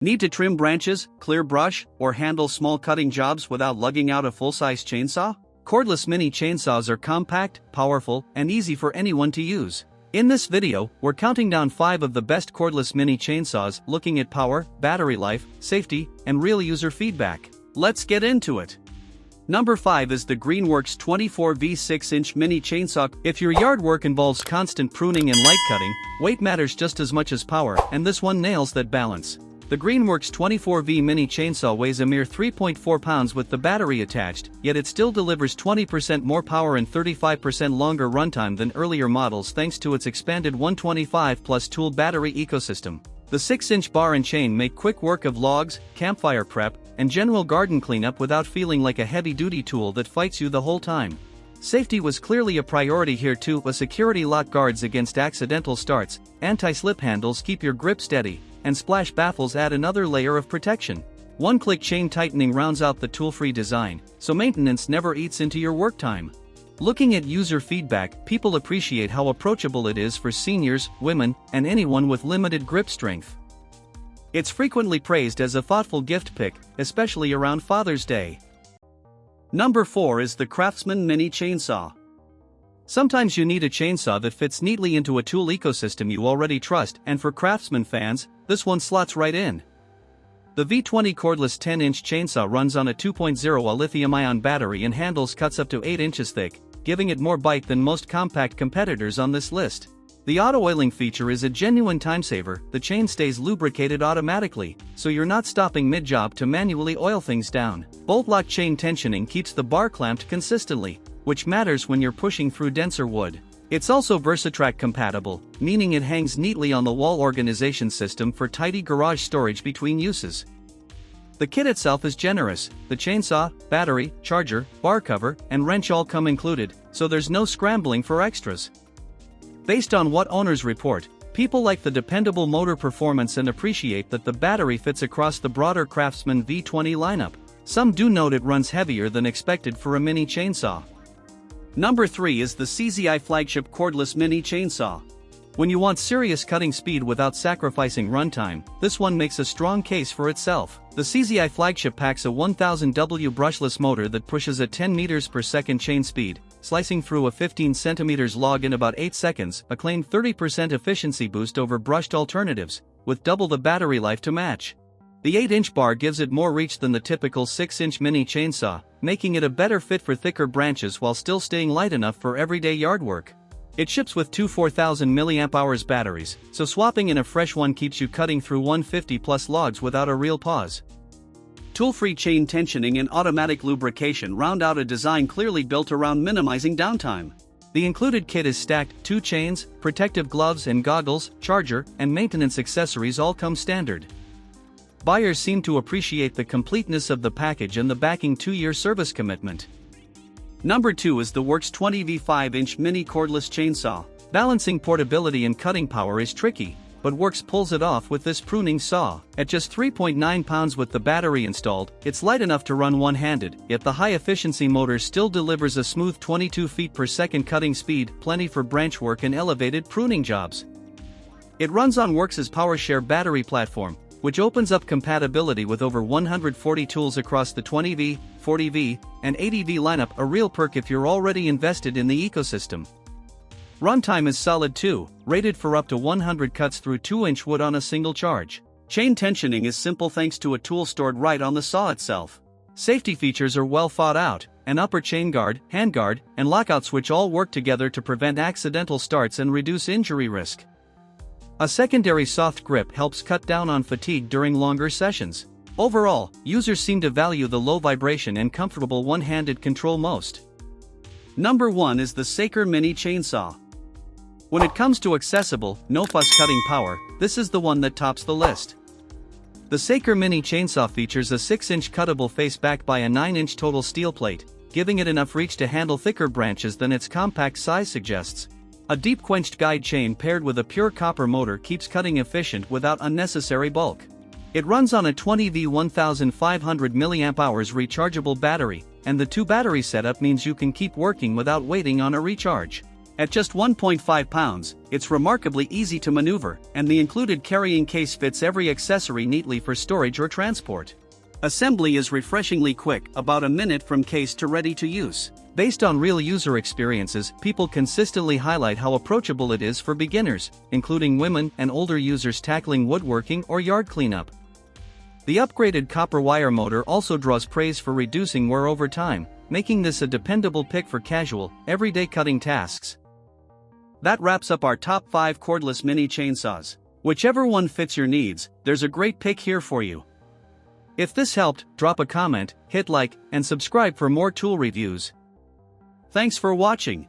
Need to trim branches, clear brush, or handle small cutting jobs without lugging out a full-size chainsaw? Cordless mini chainsaws are compact, powerful, and easy for anyone to use. In this video, we're counting down 5 of the best cordless mini chainsaws, looking at power, battery life, safety, and real user feedback. Let's get into it. Number 5 is the Greenworks 24V 6-inch mini chainsaw. If your yard work involves constant pruning and light cutting, weight matters just as much as power, and this one nails that balance. The Greenworks 24V mini chainsaw weighs a mere 3.4 pounds with the battery attached, yet it still delivers 20% more power and 35% longer runtime than earlier models thanks to its expanded 125 plus tool battery ecosystem. The 6-inch bar and chain make quick work of logs, campfire prep, and general garden cleanup without feeling like a heavy-duty tool that fights you the whole time. Safety was clearly a priority here too. A security lock guards against accidental starts, anti-slip handles keep your grip steady, and splash baffles add another layer of protection. One-click chain tightening rounds out the tool-free design, so maintenance never eats into your work time. Looking at user feedback, people appreciate how approachable it is for seniors, women, and anyone with limited grip strength. It's frequently praised as a thoughtful gift pick, especially around Father's Day. Number 4 is the CRAFTSMAN Mini Chainsaw. Sometimes you need a chainsaw that fits neatly into a tool ecosystem you already trust, and for CRAFTSMAN fans, this one slots right in. The V20 cordless 10-inch chainsaw runs on a 2.0 lithium-ion battery and handles cuts up to 8 inches thick, giving it more bite than most compact competitors on this list. The auto-oiling feature is a genuine time-saver. The chain stays lubricated automatically, so you're not stopping mid-job to manually oil things down. Bolt-lock chain tensioning keeps the bar clamped consistently, which matters when you're pushing through denser wood. It's also Versatrack compatible, meaning it hangs neatly on the wall organization system for tidy garage storage between uses. The kit itself is generous. The chainsaw, battery, charger, bar cover, and wrench all come included, so there's no scrambling for extras. Based on what owners report, people like the dependable motor performance and appreciate that the battery fits across the broader CRAFTSMAN V20 lineup. Some do note it runs heavier than expected for a mini chainsaw. Number 3 is the SEESII Flagship Cordless Mini Chainsaw. When you want serious cutting speed without sacrificing runtime, this one makes a strong case for itself. The SEESII Flagship packs a 1000W brushless motor that pushes at 10 meters per second chain speed, slicing through a 15 centimeters log in about 8 seconds, a claimed 30% efficiency boost over brushed alternatives, with double the battery life to match. The 8-inch bar gives it more reach than the typical 6-inch mini chainsaw, making it a better fit for thicker branches while still staying light enough for everyday yard work. It ships with two 4000 mAh batteries, so swapping in a fresh one keeps you cutting through 150 plus logs without a real pause. Tool-free chain tensioning and automatic lubrication round out a design clearly built around minimizing downtime. The included kit is stacked: 2 chains, protective gloves and goggles, charger, and maintenance accessories all come standard. Buyers seem to appreciate the completeness of the package and the backing 2-year service commitment. Number 2 is the Worx 20V 5-inch mini cordless chainsaw. Balancing portability and cutting power is tricky, but Worx pulls it off with this pruning saw. At just 3.9 pounds with the battery installed, it's light enough to run one-handed, yet the high-efficiency motor still delivers a smooth 22 feet per second cutting speed, plenty for branch work and elevated pruning jobs. It runs on Worx's PowerShare battery platform, which opens up compatibility with over 140 tools across the 20V, 40V, and 80V lineup, a real perk if you're already invested in the ecosystem. Runtime is solid too, rated for up to 100 cuts through 2-inch wood on a single charge. Chain tensioning is simple thanks to a tool stored right on the saw itself. Safety features are well thought out. An upper chain guard, handguard, and lockout switch all work together to prevent accidental starts and reduce injury risk. A secondary soft grip helps cut down on fatigue during longer sessions. Overall, users seem to value the low vibration and comfortable one-handed control most. Number 1 is the SEESII Mini Chainsaw. When it comes to accessible, no-fuss cutting power, this is the one that tops the list. The SEESII Mini Chainsaw features a 6-inch cuttable face backed by a 9-inch total steel plate, giving it enough reach to handle thicker branches than its compact size suggests. A deep-quenched guide chain paired with a pure copper motor keeps cutting efficient without unnecessary bulk. It runs on a 20V 1500 mAh rechargeable battery, and the 2-battery setup means you can keep working without waiting on a recharge. At just 1.5 pounds, it's remarkably easy to maneuver, and the included carrying case fits every accessory neatly for storage or transport. Assembly is refreshingly quick, about a minute from case to ready to use. Based on real user experiences, people consistently highlight how approachable it is for beginners, including women and older users tackling woodworking or yard cleanup. The upgraded copper wire motor also draws praise for reducing wear over time, making this a dependable pick for casual, everyday cutting tasks. That wraps up our top 5 cordless mini chainsaws. Whichever one fits your needs, there's a great pick here for you. If this helped, drop a comment, hit like, and subscribe for more tool reviews. Thanks for watching.